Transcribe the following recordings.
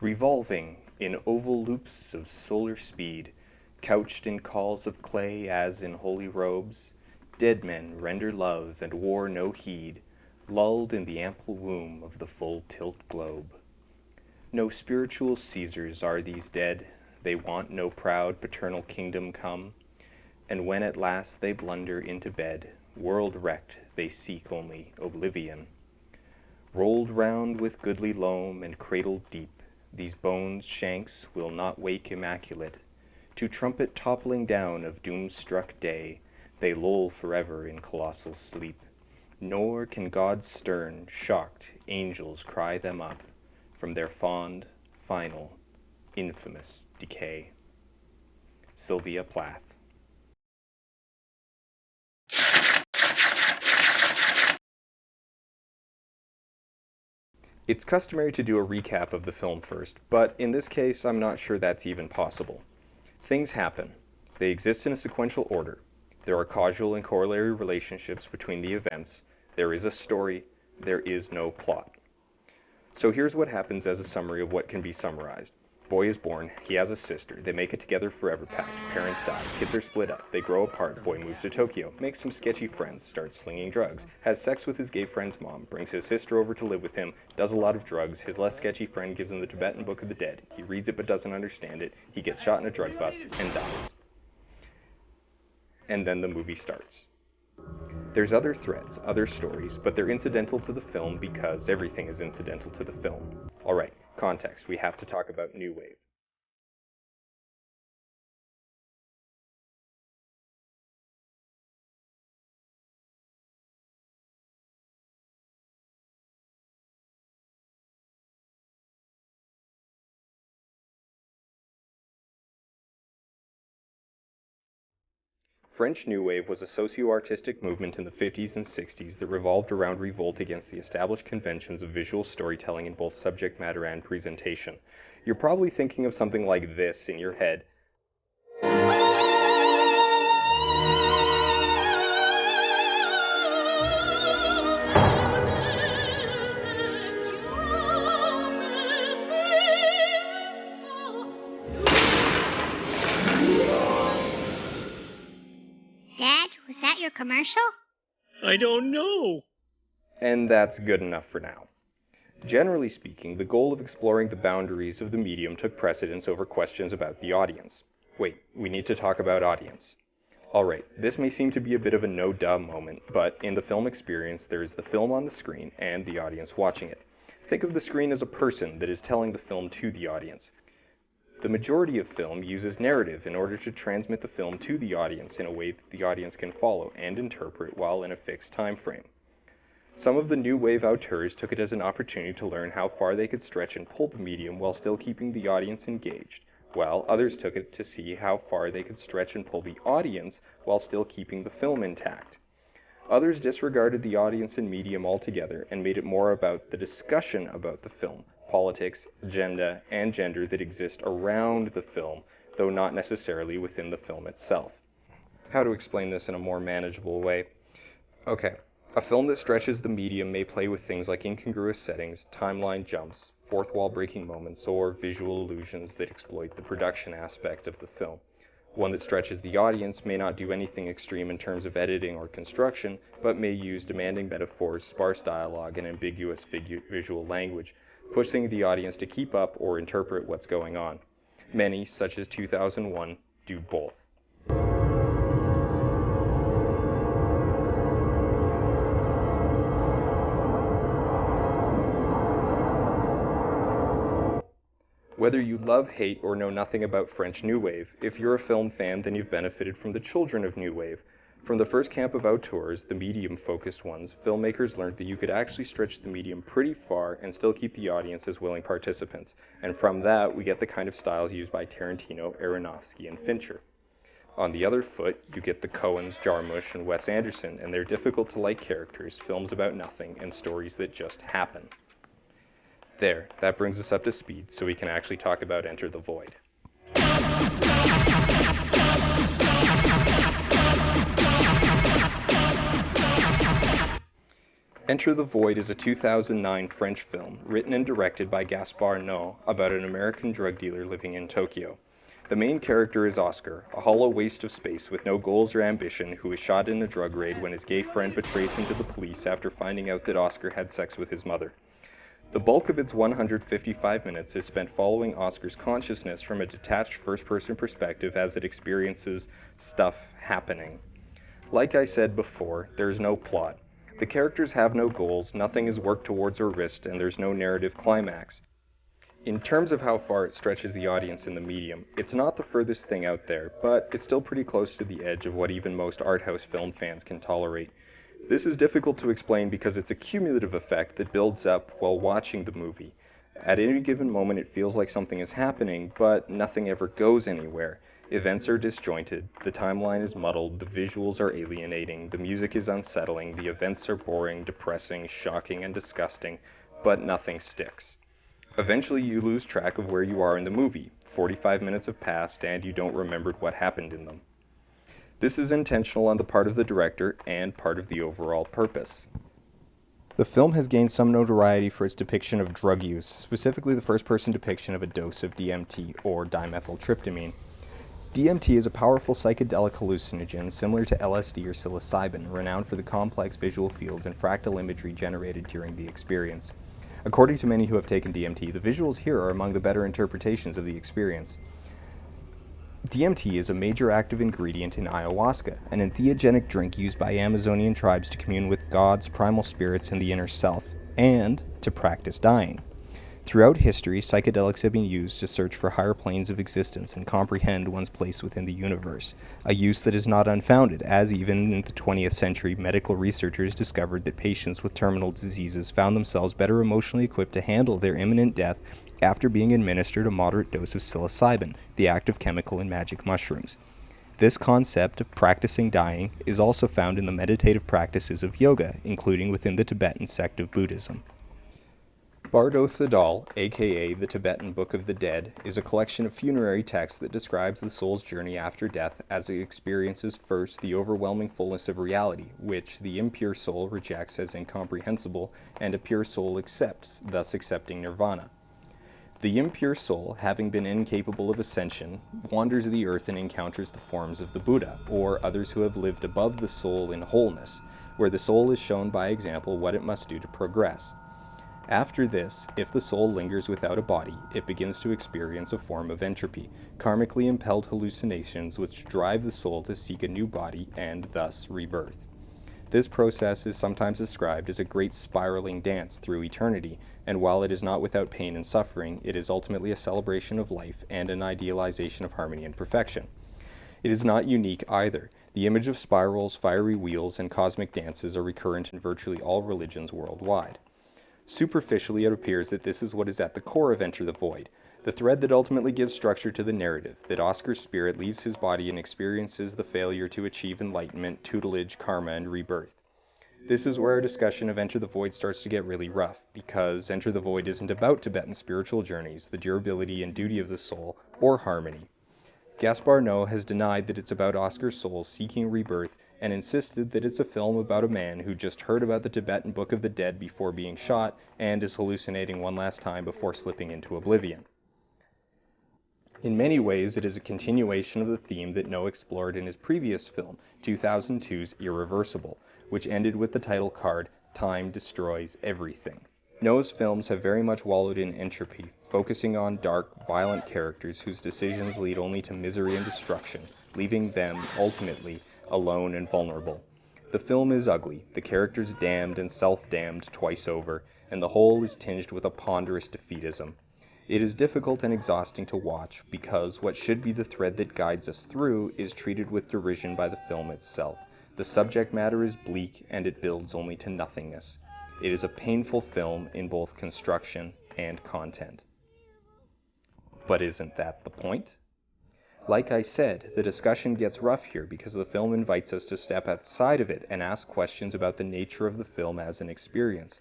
revolving in oval loops of solar speed, couched in calls of clay as in holy robes, dead men render love and war no heed, lulled in the ample womb of the full-tilt globe. No spiritual Caesars are these dead, they want no proud paternal kingdom come, and when at last they blunder into bed, world-wrecked they seek only oblivion. Rolled round with goodly loam and cradled deep, these bones' shanks will not wake immaculate. To trumpet toppling down of doom-struck day, they loll forever in colossal sleep. Nor can God's stern, shocked angels cry them up from their fond, final, infamous decay. Sylvia Plath. It's customary to do a recap of the film first, but in this case, I'm not sure that's even possible. Things happen. They exist in a sequential order. There are causal and corollary relationships between the events. There is a story. There is no plot. So here's what happens as a summary of what can be summarized. Boy is born. He has a sister. They make it together forever pact. Parents die. Kids are split up. They grow apart. Boy moves to Tokyo. Makes some sketchy friends. Starts slinging drugs. Has sex with his gay friend's mom. Brings his sister over to live with him. Does a lot of drugs. His less sketchy friend gives him the Tibetan Book of the Dead. He reads it but doesn't understand it. He gets shot in a drug bust and dies. And then the movie starts. There's other threads, other stories, but they're incidental to the film because everything is incidental to the film. Alright, context. We have to talk about New Wave. French New Wave was a socio-artistic movement in the 50s and 60s that revolved around revolt against the established conventions of visual storytelling in both subject matter and presentation. You're probably thinking of something like this in your head. Dad, was that your commercial? I don't know. And that's good enough for now. Generally speaking, the goal of exploring the boundaries of the medium took precedence over questions about the audience. Wait, we need to talk about audience. Alright, this may seem to be a bit of a no-duh moment, but in the film experience, there is the film on the screen and the audience watching it. Think of the screen as a person that is telling the film to the audience. The majority of film uses narrative in order to transmit the film to the audience in a way that the audience can follow and interpret while in a fixed time frame. Some of the new wave auteurs took it as an opportunity to learn how far they could stretch and pull the medium while still keeping the audience engaged, while others took it to see how far they could stretch and pull the audience while still keeping the film intact. Others disregarded the audience and medium altogether and made it more about the discussion about the film, politics, agenda, and gender that exist around the film, though not necessarily within the film itself. How to explain this in a more manageable way? Okay, a film that stretches the medium may play with things like incongruous settings, timeline jumps, fourth wall breaking moments, or visual illusions that exploit the production aspect of the film. One that stretches the audience may not do anything extreme in terms of editing or construction, but may use demanding metaphors, sparse dialogue, and ambiguous visual language, pushing the audience to keep up or interpret what's going on. Many, such as 2001, do both. Whether you love, hate, or know nothing about French New Wave, if you're a film fan, then you've benefited from the children of New Wave. From the first camp of auteurs, the medium-focused ones, filmmakers learned that you could actually stretch the medium pretty far and still keep the audience as willing participants. And from that, we get the kind of styles used by Tarantino, Aronofsky, and Fincher. On the other foot, you get the Coens, Jarmusch, and Wes Anderson, and their difficult-to-like characters, films about nothing, and stories that just happen. There, that brings us up to speed, so we can actually talk about Enter the Void. Enter the Void is a 2009 French film, written and directed by Gaspar Noé, about an American drug dealer living in Tokyo. The main character is Oscar, a hollow waste of space with no goals or ambition who is shot in a drug raid when his gay friend betrays him to the police after finding out that Oscar had sex with his mother. The bulk of its 155 minutes is spent following Oscar's consciousness from a detached first-person perspective as it experiences stuff happening. Like I said before, there's no plot. The characters have no goals, nothing is worked towards or risked, and there's no narrative climax. In terms of how far it stretches the audience in the medium, it's not the furthest thing out there, but it's still pretty close to the edge of what even most art house film fans can tolerate. This is difficult to explain because it's a cumulative effect that builds up while watching the movie. At any given moment it feels like something is happening, but nothing ever goes anywhere. Events are disjointed, the timeline is muddled, the visuals are alienating, the music is unsettling, the events are boring, depressing, shocking, and disgusting, but nothing sticks. Eventually you lose track of where you are in the movie. 45 minutes have passed and you don't remember what happened in them. This is intentional on the part of the director and part of the overall purpose. The film has gained some notoriety for its depiction of drug use, specifically the first-person depiction of a dose of DMT, or dimethyltryptamine. DMT is a powerful psychedelic hallucinogen similar to LSD or psilocybin, renowned for the complex visual fields and fractal imagery generated during the experience. According to many who have taken DMT, the visuals here are among the better interpretations of the experience. DMT is a major active ingredient in ayahuasca, an entheogenic drink used by Amazonian tribes to commune with gods, primal spirits, and the inner self, and to practice dying. Throughout history, psychedelics have been used to search for higher planes of existence and comprehend one's place within the universe, a use that is not unfounded, as even in the 20th century, medical researchers discovered that patients with terminal diseases found themselves better emotionally equipped to handle their imminent death after being administered a moderate dose of psilocybin, the active chemical in magic mushrooms. This concept of practicing dying is also found in the meditative practices of yoga, including within the Tibetan sect of Buddhism. Bardo the Doll, aka the Tibetan Book of the Dead, is a collection of funerary texts that describes the soul's journey after death as it experiences first the overwhelming fullness of reality, which the impure soul rejects as incomprehensible, and a pure soul accepts, thus accepting nirvana. The impure soul, having been incapable of ascension, wanders the earth and encounters the forms of the Buddha, or others who have lived above the soul in wholeness, where the soul is shown by example what it must do to progress. After this, if the soul lingers without a body, it begins to experience a form of entropy, karmically impelled hallucinations which drive the soul to seek a new body and thus rebirth. This process is sometimes described as a great spiraling dance through eternity, and while it is not without pain and suffering, it is ultimately a celebration of life and an idealization of harmony and perfection. It is not unique either. The image of spirals, fiery wheels, and cosmic dances are recurrent in virtually all religions worldwide. Superficially, it appears that this is what is at the core of Enter the Void, the thread that ultimately gives structure to the narrative, that Oscar's spirit leaves his body and experiences the failure to achieve enlightenment, tutelage, karma, and rebirth. This is where our discussion of Enter the Void starts to get really rough, because Enter the Void isn't about Tibetan spiritual journeys, the durability and duty of the soul, or harmony. Gaspar Noé has denied that it's about Oscar's soul seeking rebirth, and insisted that it's a film about a man who just heard about the Tibetan Book of the Dead before being shot, and is hallucinating one last time before slipping into oblivion. In many ways, it is a continuation of the theme that Noé explored in his previous film, 2002's Irreversible, which ended with the title card, Time Destroys Everything. Noé's films have very much wallowed in entropy, focusing on dark, violent characters whose decisions lead only to misery and destruction, leaving them, ultimately, alone and vulnerable. The film is ugly, the characters damned and self-damned twice over, and the whole is tinged with a ponderous defeatism. It is difficult and exhausting to watch because what should be the thread that guides us through is treated with derision by the film itself. The subject matter is bleak and it builds only to nothingness. It is a painful film in both construction and content. But isn't that the point? Like I said, the discussion gets rough here because the film invites us to step outside of it and ask questions about the nature of the film as an experience.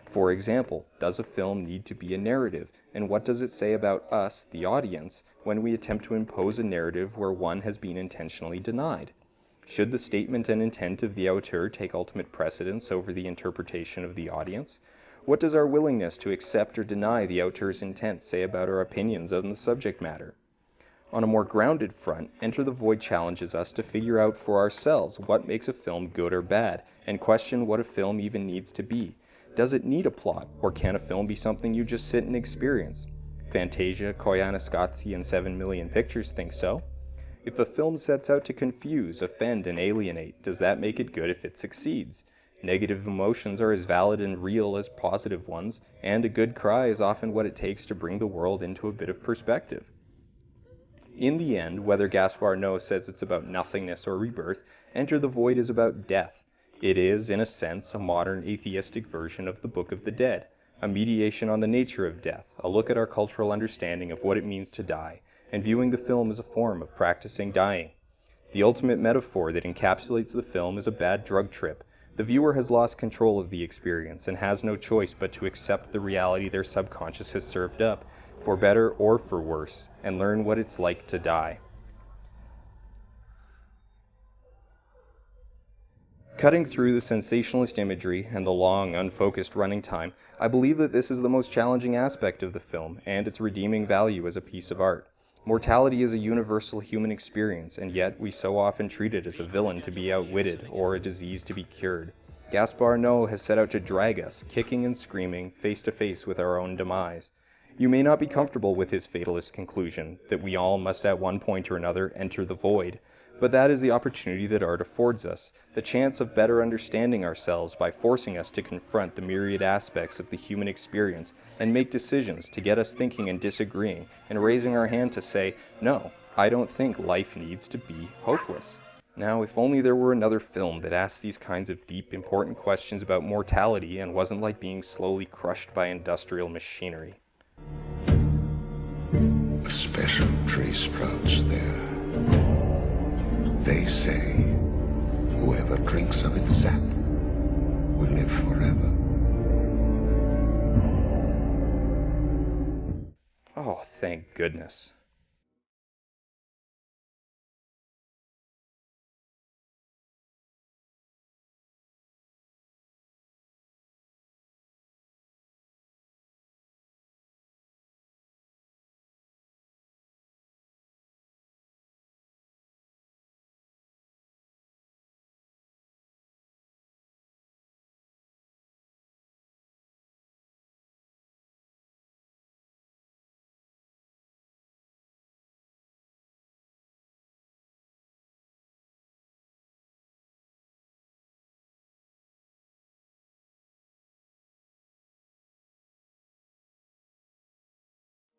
For example, does a film need to be a narrative, and what does it say about us, the audience, when we attempt to impose a narrative where one has been intentionally denied? Should the statement and intent of the auteur take ultimate precedence over the interpretation of the audience? What does our willingness to accept or deny the auteur's intent say about our opinions on the subject matter? On a more grounded front, Enter the Void challenges us to figure out for ourselves what makes a film good or bad, and question what a film even needs to be. Does it need a plot, or can a film be something you just sit and experience? Fantasia, Koyaanisqatsi, and 7 Million Pictures think so. If a film sets out to confuse, offend, and alienate, does that make it good if it succeeds? Negative emotions are as valid and real as positive ones, and a good cry is often what it takes to bring the world into a bit of perspective. In the end, whether Gaspar Noé says it's about nothingness or rebirth, Enter the Void is about death. It is, in a sense, a modern atheistic version of the Book of the Dead, a mediation on the nature of death, a look at our cultural understanding of what it means to die, and viewing the film as a form of practicing dying. The ultimate metaphor that encapsulates the film is a bad drug trip. The viewer has lost control of the experience and has no choice but to accept the reality their subconscious has served up, for better or for worse, and learn what it's like to die. Cutting through the sensationalist imagery and the long, unfocused running time, I believe that this is the most challenging aspect of the film and its redeeming value as a piece of art. Mortality is a universal human experience, and yet we so often treat it as a villain to be outwitted or a disease to be cured. Gaspar Noé has set out to drag us, kicking and screaming, face to face with our own demise. You may not be comfortable with his fatalist conclusion, that we all must at one point or another enter the void, but that is the opportunity that art affords us, the chance of better understanding ourselves by forcing us to confront the myriad aspects of the human experience and make decisions to get us thinking and disagreeing and raising our hand to say, no, I don't think life needs to be hopeless. Now, if only there were another film that asked these kinds of deep, important questions about mortality and wasn't like being slowly crushed by industrial machinery. A special tree sprouts there. They say, whoever drinks of its sap will live forever. Oh, thank goodness.